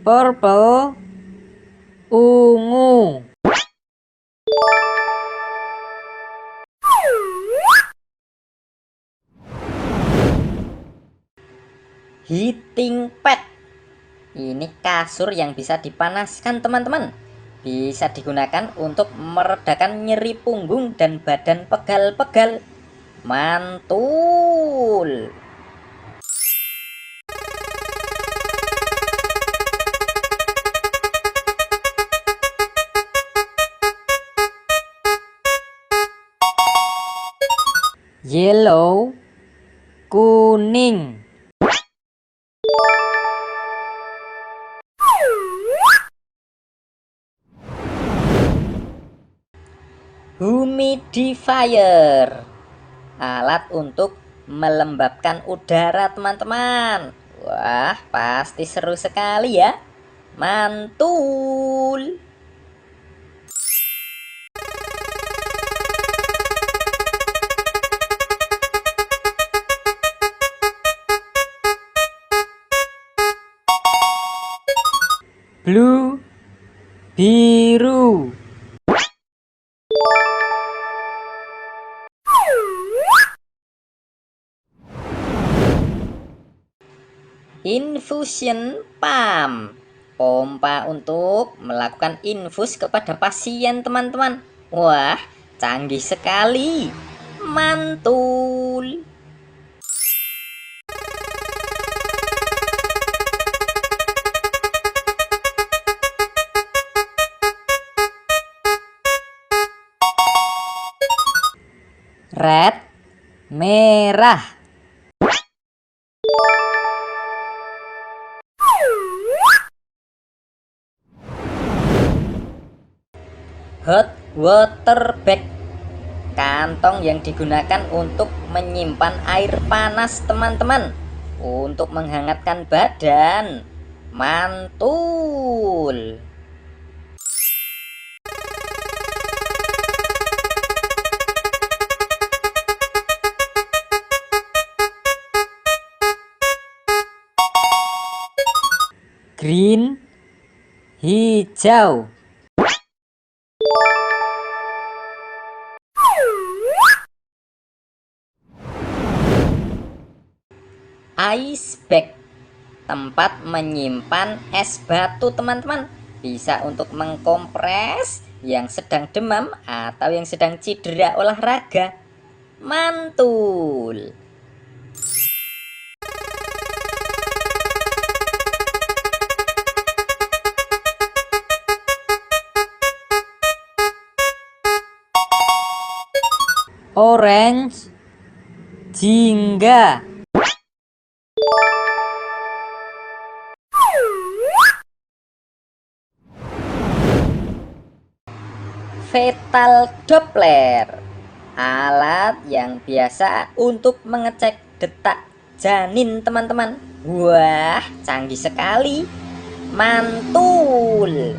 Purple, ungu. Heating pad. Ini kasur yang bisa dipanaskan, teman-teman. Bisa digunakan untuk meredakan nyeri punggung dan badan pegal-pegal. Mantul. Yellow, kuning. Humidifier, alat untuk melembabkan udara, teman-teman. Wah, pasti seru sekali ya. Mantul. Blue, biru. Infusion pump, pompa untuk melakukan infus kepada pasien, teman-teman. Wah, canggih sekali. Mantul. Red, merah. Hot water bag, kantong yang digunakan untuk menyimpan air panas, teman-teman, untuk menghangatkan badan. Mantul. Green, hijau. Ice bag, tempat menyimpan es batu, teman-teman. Bisa untuk mengkompres yang sedang demam atau yang sedang cedera olahraga. Mantul. Orange, jingga. Fetal Doppler, alat yang biasa untuk mengecek detak janin, teman-teman. Wah, canggih sekali. Mantul.